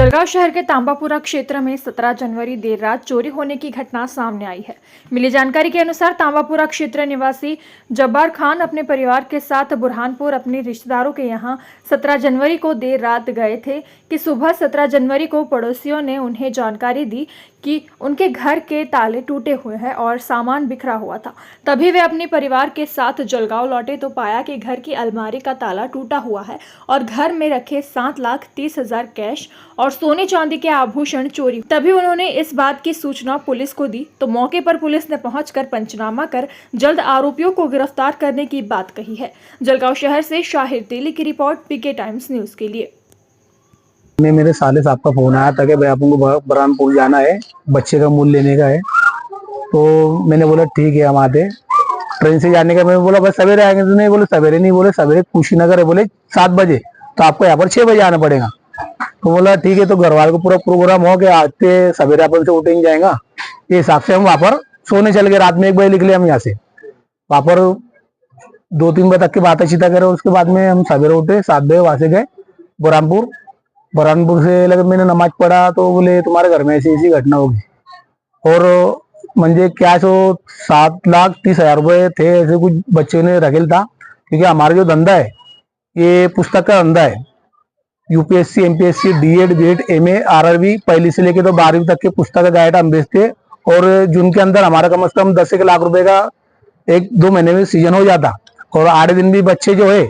जलगांव शहर के तांबापुरा क्षेत्र में 17 जनवरी देर रात चोरी होने की घटना सामने आई है। मिली जानकारी के अनुसार तांबापुरा क्षेत्र निवासी जब्बार खान अपने परिवार के साथ बुरहानपुर अपने रिश्तेदारों के यहां 17 जनवरी को देर रात गए थे कि सुबह 17 जनवरी को पड़ोसियों ने उन्हें जानकारी दी कि उनके घर के ताले टूटे हुए हैं और सामान बिखरा हुआ था। तभी वे अपने परिवार के साथ जलगांव लौटे तो पाया कि घर की अलमारी का ताला टूटा हुआ है और घर में रखे 7,30,000 कैश और सोने चांदी के आभूषण चोरी। तभी उन्होंने इस बात की सूचना पुलिस को दी तो मौके पर पुलिस ने पहुंचकर पंचनामा कर जल्द आरोपियों को गिरफ्तार करने की बात कही है। जलगांव शहर से शाहिर तेली की रिपोर्ट, पीके टाइम्स न्यूज के लिए। मेरे साले साहब का फोन आया था कि भाई आपको बुरहानपुर जाना है, बच्चे का मूल लेने का है। तो मैंने बोला ठीक है, हम आते। ट्रेन से जाने का मैं बोला भाई सवेरे आएंगे तो नहीं, बोले सवेरे नहीं, बोले सवेरे कुशीनगर है, बोले 7 बजे, तो आपको यहाँ पर 6 बजे आना पड़ेगा। तो बोला ठीक है, तो घर वाले को पूरा प्रोग्राम हो गया, आते सवेरे अपन से उठेंगे जाएगा, ये हिसाब से हम वहां पर सोने चल गए। रात में 1 बजे निकले हम यहाँ से, वहां पर 2-3 बजे तक की बातें चीता करे। उसके बाद में हम सवेरे उठे, 7 बजे वहां से गए बुरहानपुर से लगे। मैंने नमाज पढ़ा तो बोले तुम्हारे घर में ऐसी ऐसी घटना होगी। और म्हणजे क्या सो 7,30,000 रुपए थे, ऐसे कुछ बच्चे ने रखेल था। क्योंकि हमारा जो धंधा है ये पुस्तक का धंधा है। UPSC, MPSC, DEd, BEd, MA, RRB पहली से लेके तो 12वीं तक के पुस्तक का गाइड हम बेचते। और जून के अंदर हमारा कम से कम 10 लाख रुपए का 1-2 महीने में सीजन हो जाता। और 8 दिन भी बच्चे जो है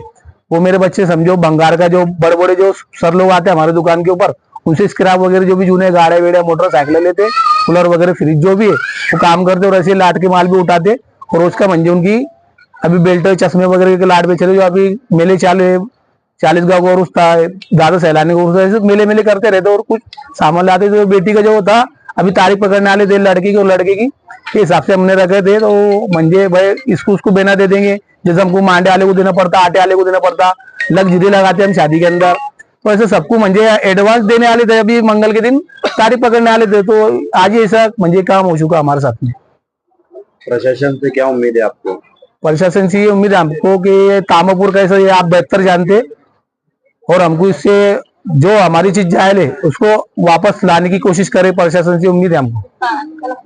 वो मेरे बच्चे समझो बंगाल का जो बड़े बड़े जो सर लोग आते हैं हमारे दुकान के ऊपर, उनसे स्क्रैप वगैरह जो भी जूने गाड़े वेड़े मोटरसाइकिल लेते, कूलर वगैरह फ्रिज जो भी है वो काम करते और ऐसे लाट के माल भी उठाते। और उसका मंजे उनकी अभी बेल्ट चश्मे वगैरह के लाट बेचे थे, जो अभी मेले 40 गाँव और उसका ज्यादा सैलानी को ऐसे मेले करते रहते और कुछ सामान लाते। तो बेटी का जो होता अभी तारीख पकड़ने वाले थे लड़की की और लड़के की, के हिसाब से हमने रखे थे। तो मंजे भाई इसको उसको बेना दे देंगे, जैसे हमको मांडे वाले को देना पड़ता, आटे वाले को देना पड़ता, लग्जरी लगाते हम शादी के अंदर। तो ऐसे सबको मंजे एडवांस देने वाले थे। अभी मंगल के दिन तारीख पकड़ने वाले थे, तो आज ही ऐसा मंजे काम हो चुका हमारे साथ में। प्रशासन से क्या उम्मीद है आपको? प्रशासन से ये उम्मीद है हमको कि तांबापुर कैसा ये आप बेहतर जानते, और हमको इससे जो हमारी चीज जाए उसको वापस लाने की कोशिश करे। प्रशासन से उम्मीद है हमको।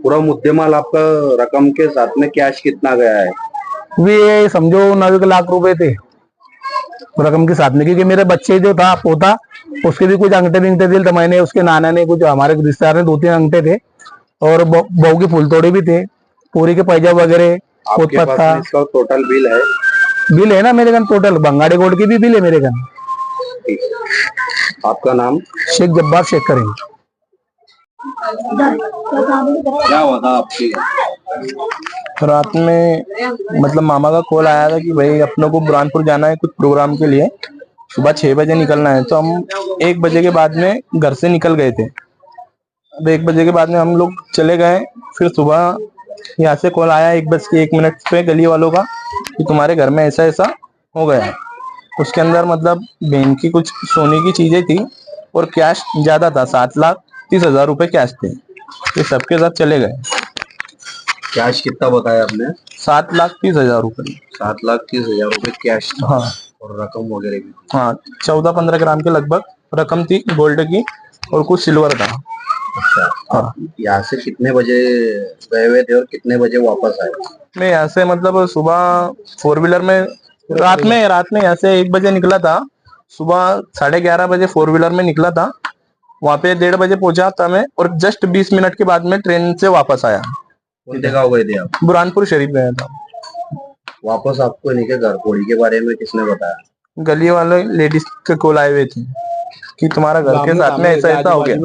पूरा मुद्देमाल आपका रकम के साथ में कैश कितना गया है? वे समझो 9 लाख रुपए थे रकम के साथ में। क्योंकि मेरे बच्चे जो था पोता, उसके भी कुछ अंगठे बिंगटे दिल, तो मैंने उसके नाना ने कुछ हमारे रिश्तेदार ने 2-3 अंगठे थे और बहू के फूल तोड़े भी थे, पूरी के पैजा वगैरह। आपके पास इसका टोटल बिल है ना मेरे घर, टोटल बंगाड़ी गोल्ड की भी बिल है मेरे घर। आपका नाम? शेख जब्बार शेख करेंगे। क्या हुआ था आपकी? रात में मतलब मामा का कॉल आया था कि भाई अपनों को बुरहानपुर जाना है कुछ प्रोग्राम के लिए, सुबह 6 बजे निकलना है। तो हम 1 बजे के बाद में घर से निकल गए थे। अब 1 बजे के बाद में हम लोग चले गए। फिर सुबह यहाँ से कॉल आया 1:01 पे गली वालों का कि तुम्हारे घर में ऐसा ऐसा हो गया है। उसके अंदर मतलब बहन की कुछ सोने की चीजें थी और कैश ज्यादा था, 7,30,000 रुपए कैश थे। ये सबके साथ चले गए। कैश कितना बताया आपने? 7,30,000 रुपए। 7,30,000 रुपए कैश था। हाँ, और रकम वगैरह भी? हाँ, 14-15 ग्राम के लगभग रकम थी गोल्ड की और कुछ सिल्वर था। अच्छा, आप यहाँ से कितने बजे गए हुए थे और कितने बजे वापस आए? मैं यहाँ से मतलब सुबह 4 व्हीलर में रात में यहाँ से 1 बजे निकला था। सुबह 11:30 बजे 4 व्हीलर में निकला था। वहाँ पे 1:30 बजे पहुंचा था मैं और जस्ट 20 मिनट के बाद में ट्रेन से वापस आया। कौन जगह गए थे आप? बुरहानपुर शरीफ गया था। वापस आपको इन्हीं के घर कोड़ी के बारे में किसने बताया? गली वाले लेडीज के कॉल आए हुए थे कि तुम्हारा घर के साथ में ऐसा ऐसा हो गया।